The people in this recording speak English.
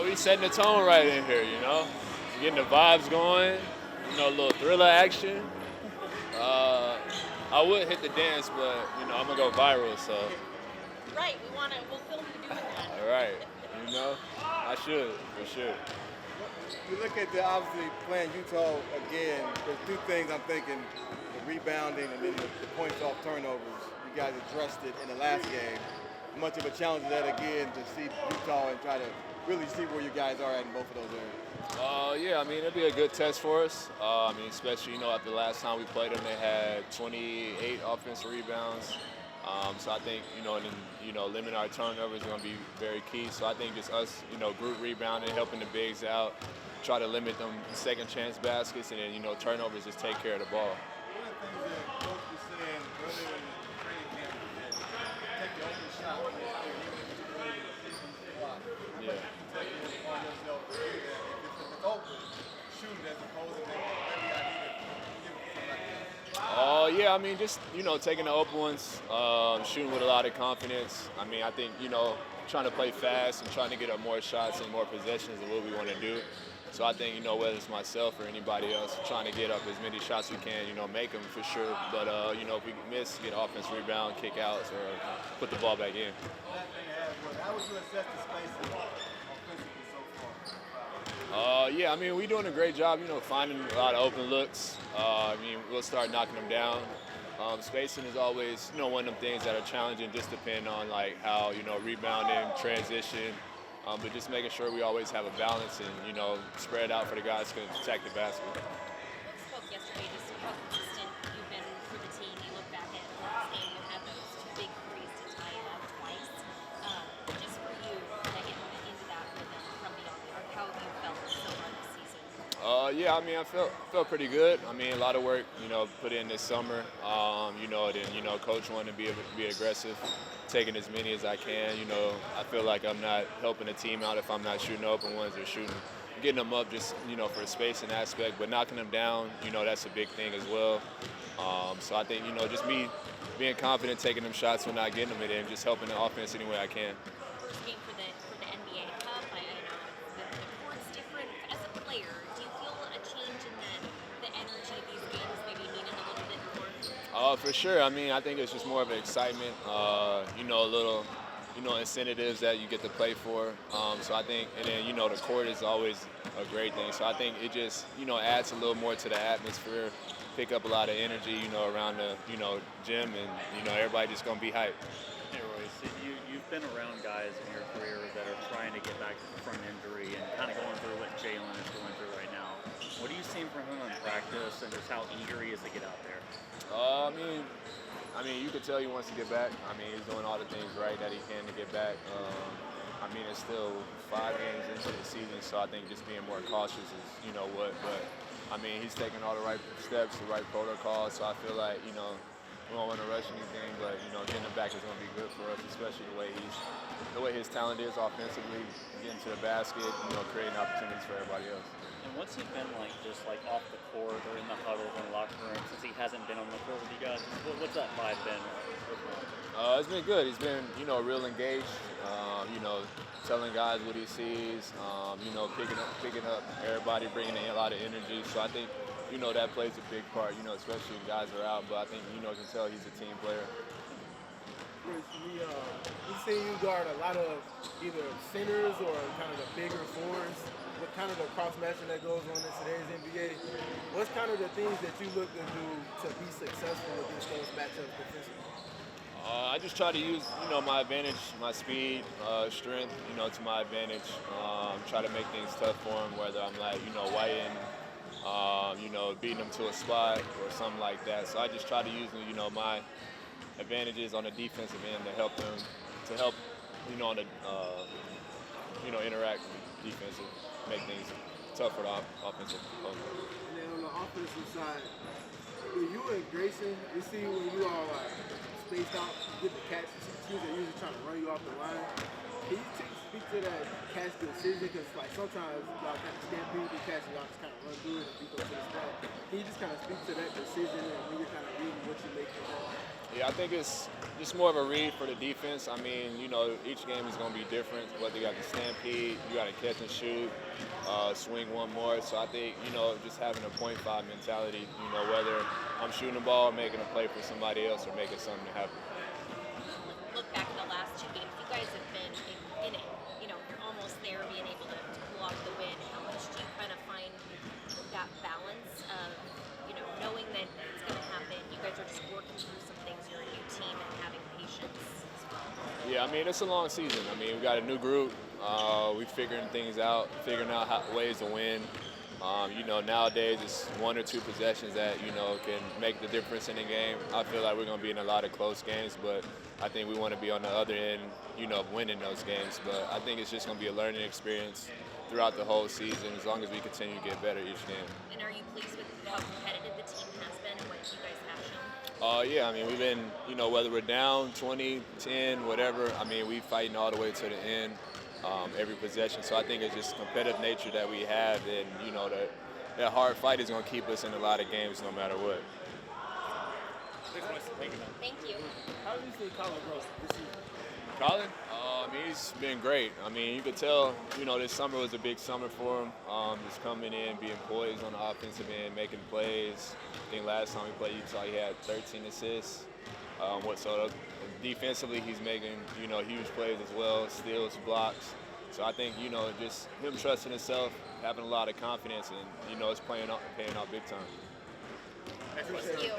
we setting the tone right in here, Getting the vibes going, a little thriller action. Uh, I would hit the dance, but, I'm going to go viral, so. Right, we'll film you doing that. All right, I should, for sure. You look at obviously playing Utah again, there's two things I'm thinking, the rebounding and then the points off turnovers. You guys addressed it in the last game. Much of a challenge is that again to see Utah and try to really see where you guys are at in both of those areas. Yeah, it'll be a good test for us. Especially, after the last time we played them, they had 28 offensive rebounds. So I think, limiting our turnovers is going to be very key. So I think just us, group rebounding, helping the bigs out, try to limit them second chance baskets, and then, turnovers, just take care of the ball. One of the things that Coach was saying earlier in the training camp is that take the open shot when Yeah. take it upon yourself to do that. If it's open, shoot it as opposed to maybe I need to give it to somebody else. Just, taking the open ones, shooting with a lot of confidence. I think, trying to play fast and trying to get up more shots and more possessions is what we want to do. So I think, whether it's myself or anybody else, trying to get up as many shots we can, make them for sure. But, if we miss, get offense rebound, kick outs, or put the ball back in. How would you assess the spacing offensively so far? We're doing a great job, finding a lot of open looks. We'll start knocking them down. Spacing is always, one of them things that are challenging, just depending on how, rebounding, transition, but just making sure we always have a balance and, spread out for the guys who can attack the basket. We spoke yesterday just how consistent you've been for the team. You look back at last game, you had those two big threes to tie it up twice. Just for you, to get into that rhythm from the on-court, how have you felt so far this season? I felt pretty good. A lot of work, put in this summer. Coach wanted to be aggressive, taking as many as I can. I feel like I'm not helping the team out if I'm not shooting open ones or getting them up just, for the spacing aspect, but knocking them down, that's a big thing as well. So I think, just me being confident, taking them shots when not getting them, and then just helping the offense any way I can. First game for the NBA Cup, the court's different. As a player, do you feel a change in the energy of these games maybe meaning a little bit more? For sure. I think it's just more of an excitement, a little, incentives that you get to play for. So I think, and then, the court is always a great thing. So I think it just, adds a little more to the atmosphere, pick up a lot of energy, around the, gym, and, everybody just going to be hyped. Hey, Royce, you've been around guys in your career that are trying to get back from injury and kind of going through what Jalen is going through right now. What are you seeing from him in practice and just how eager he is to get out there? You could tell he wants to get back. He's doing all the things right that he can to get back. It's still 5 games into the season, so I think just being more cautious is, what. But, he's taking all the right steps, the right protocols, so I feel like, we don't want to rush anything, but, getting him back is going to be good for us, especially the way his talent is offensively, getting to the basket, creating opportunities for everybody else. And what's he been like, just like off the court or in the huddles in the locker room, since he hasn't been on the court with you guys? What's that vibe been? It's been good. He's been, real engaged. Telling guys what he sees. Picking up everybody, bringing in a lot of energy. So I think, that plays a big part. Especially when guys are out. But I think, you can tell he's a team player. We've seen you guard a lot of either centers or kind of the bigger fours. What kind of the cross-matching that goes on in today's NBA? What's kind of the things that you look to do to be successful against those matchups defensively? I just try to use, my advantage, my speed, strength, to my advantage. Try to make things tough for him, whether I'm whiting, beating them to a spot or something like that. So I just try to use, my advantages on the defensive end to help them, on the, interact defensive, make things tough for the offensive opponent. And then on the offensive side, when you and Grayson, we see when you all spaced out, get the catch, teams are usually trying to run you off the line. Can you speak to that catch decision? Because sometimes y'all kind of stampede the catch and y'all just kind of run through it and beat them to the spot. Can you just kind of speak to that decision and when you're kind of reading what you make of that? Yeah, I think it's just more of a read for the defense. I mean, you know, each game is going to be different. Whether you got the stampede, you got to catch and shoot, swing one more. So I think, you know, just having a .5 mentality, you know, whether I'm shooting the ball, making a play for somebody else, or making something happen. Look back at the last two games, you guys have been in it. You know, you're almost there, being able to pull off the win. How much do you kind of find that balance of, you know, knowing that it's going to happen? You guys are just working through some things. You're a new team and having patience as well. Yeah, I mean, it's a long season. I mean, we got a new group. We figuring things out, figuring out ways to win. You know, nowadays it's 1 or 2 possessions that, you know, can make the difference in the game. I feel like we're going to be in a lot of close games, but I think we want to be on the other end, you know, of winning those games. But I think it's just going to be a learning experience throughout the whole season as long as we continue to get better each game. And are you pleased with how competitive the team has been and what you guys have shown? Yeah, I mean, we've been, you know, whether we're down 20, 10, whatever, I mean, we fighting all the way to the end. Every possession. So I think it's just competitive nature that we have, and you know that hard fight is going to keep us in a lot of games no matter what. Thank you. How do you see Colin grow this season? Colin, I mean, he's been great. I mean, you could tell, you know, this summer was a big summer for him. Just coming in, being poised on the offensive end, making plays. I think last time we played Utah, he had 13 assists. Defensively, he's making, you know, huge plays as well, steals, blocks. So I think, you know, just him trusting himself, having a lot of confidence, and, you know, it's paying off big time. Thank you. Thank you.